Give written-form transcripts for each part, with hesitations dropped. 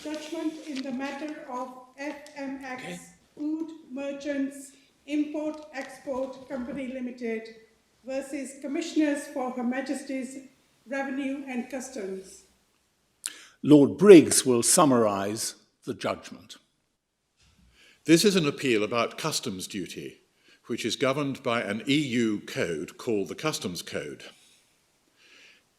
Judgment in the matter of FMX Food Merchants Import-Export Company Limited versus Commissioners for Her Majesty's Revenue and Customs. Lord Briggs will summarise the judgment. This is an appeal about customs duty, which is governed by an EU code called the Customs Code.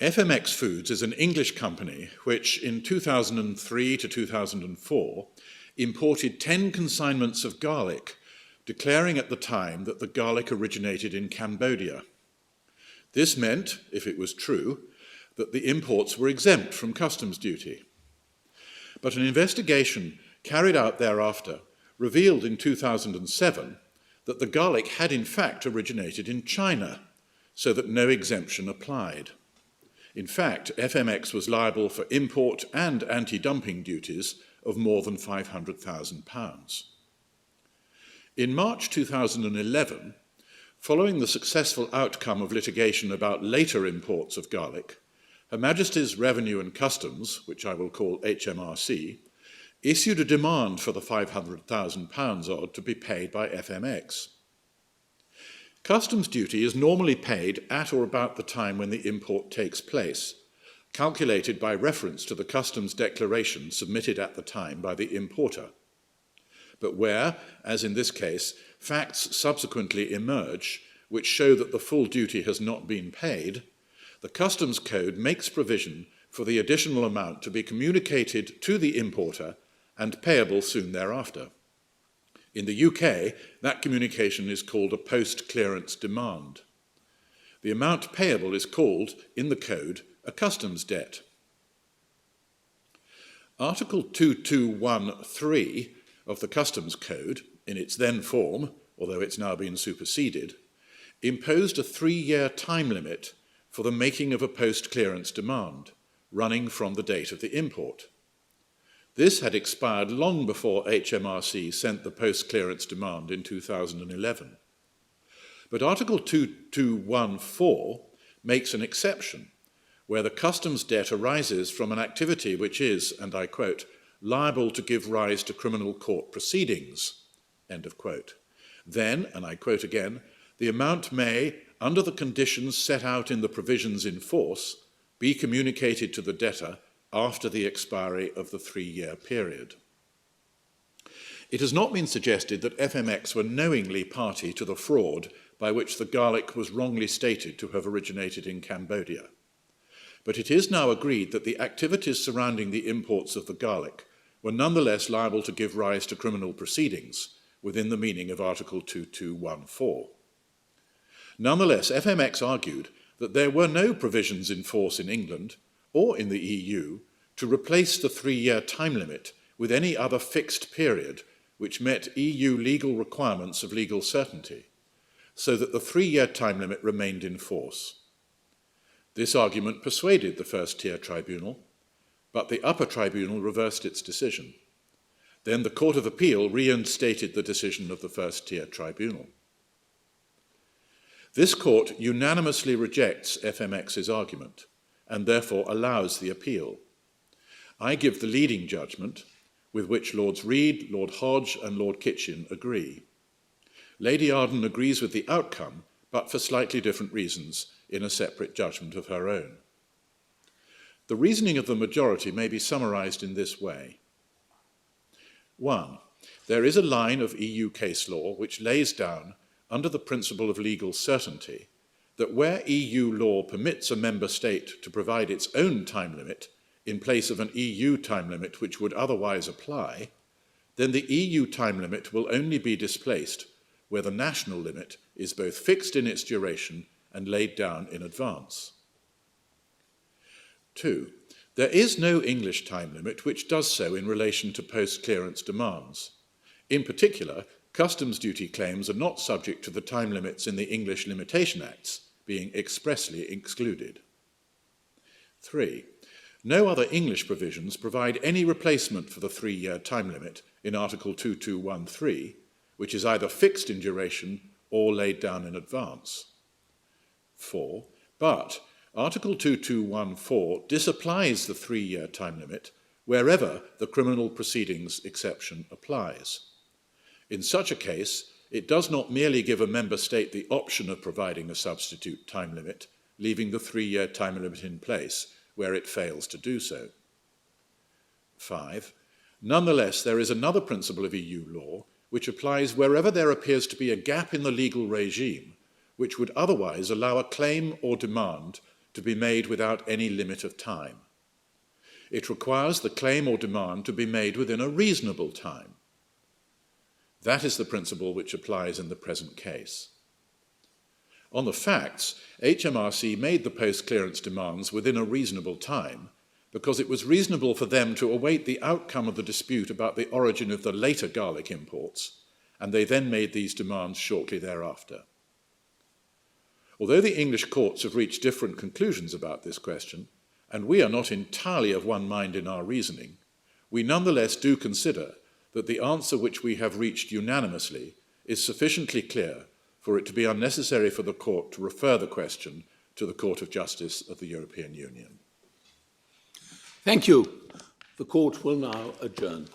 FMX Foods is an English company which in 2003 to 2004 imported 10 consignments of garlic, declaring at the time that the garlic originated in Cambodia. This meant, if it was true, that the imports were exempt from customs duty. But an investigation carried out thereafter revealed in 2007 that the garlic had in fact originated in China, so that no exemption applied. In fact, FMX was liable for import and anti-dumping duties of more than £500,000. In March 2011, following the successful outcome of litigation about later imports of garlic, Her Majesty's Revenue and Customs, which I will call HMRC, issued a demand for the £500,000 odd to be paid by FMX. Customs duty is normally paid at or about the time when the import takes place, calculated by reference to the customs declaration submitted at the time by the importer. But where, as in this case, facts subsequently emerge which show that the full duty has not been paid, the Customs Code makes provision for the additional amount to be communicated to the importer and payable soon thereafter. In the UK, that communication is called a post-clearance demand. The amount payable is called, in the code, a customs debt. Article 2213 of the Customs Code, in its then form, although it's now been superseded, imposed a 3-year time limit for the making of a post-clearance demand, running from the date of the import. This had expired long before HMRC sent the post-clearance demand in 2011. But Article 2214 makes an exception where the customs debt arises from an activity which is, and I quote, liable to give rise to criminal court proceedings, end of quote. Then, and I quote again, the amount may, under the conditions set out in the provisions in force, be communicated to the debtor after the expiry of the 3-year period. It has not been suggested that FMX were knowingly party to the fraud by which the garlic was wrongly stated to have originated in Cambodia. But it is now agreed that the activities surrounding the imports of the garlic were nonetheless liable to give rise to criminal proceedings within the meaning of Article 2214. Nonetheless, FMX argued that there were no provisions in force in England or in the EU to replace the 3-year time limit with any other fixed period which met EU legal requirements of legal certainty, so that the 3-year time limit remained in force. This argument persuaded the First-Tier Tribunal, but the Upper Tribunal reversed its decision. Then the Court of Appeal reinstated the decision of the First-Tier Tribunal. This court unanimously rejects FMX's argument and therefore allows the appeal. I give the leading judgment, with which Lords Reid, Lord Hodge and Lord Kitchen agree. Lady Arden agrees with the outcome, but for slightly different reasons, in a separate judgment of her own. The reasoning of the majority may be summarised in this way. 1. There is a line of EU case law which lays down, under the principle of legal certainty, that where EU law permits a member state to provide its own time limit in place of an EU time limit which would otherwise apply, then the EU time limit will only be displaced where the national limit is both fixed in its duration and laid down in advance. 2. There is no English time limit which does so in relation to post-clearance demands. In particular, customs duty claims are not subject to the time limits in the English Limitation Acts, being expressly excluded. 3. No other English provisions provide any replacement for the 3-year time limit in Article 2213, which is either fixed in duration or laid down in advance. 4. But Article 2214 disapplies the 3-year time limit wherever the criminal proceedings exception applies. In such a case, it does not merely give a member state the option of providing a substitute time limit, leaving the 3-year time limit in place where it fails to do so. 5. Nonetheless, there is another principle of EU law which applies wherever there appears to be a gap in the legal regime which would otherwise allow a claim or demand to be made without any limit of time. It requires the claim or demand to be made within a reasonable time. That is the principle which applies in the present case. On the facts, HMRC made the post-clearance demands within a reasonable time because it was reasonable for them to await the outcome of the dispute about the origin of the later garlic imports, and they then made these demands shortly thereafter. Although the English courts have reached different conclusions about this question, and we are not entirely of one mind in our reasoning, we nonetheless do consider that the answer which we have reached unanimously is sufficiently clear for it to be unnecessary for the court to refer the question to the Court of Justice of the European Union. Thank you. The court will now adjourn.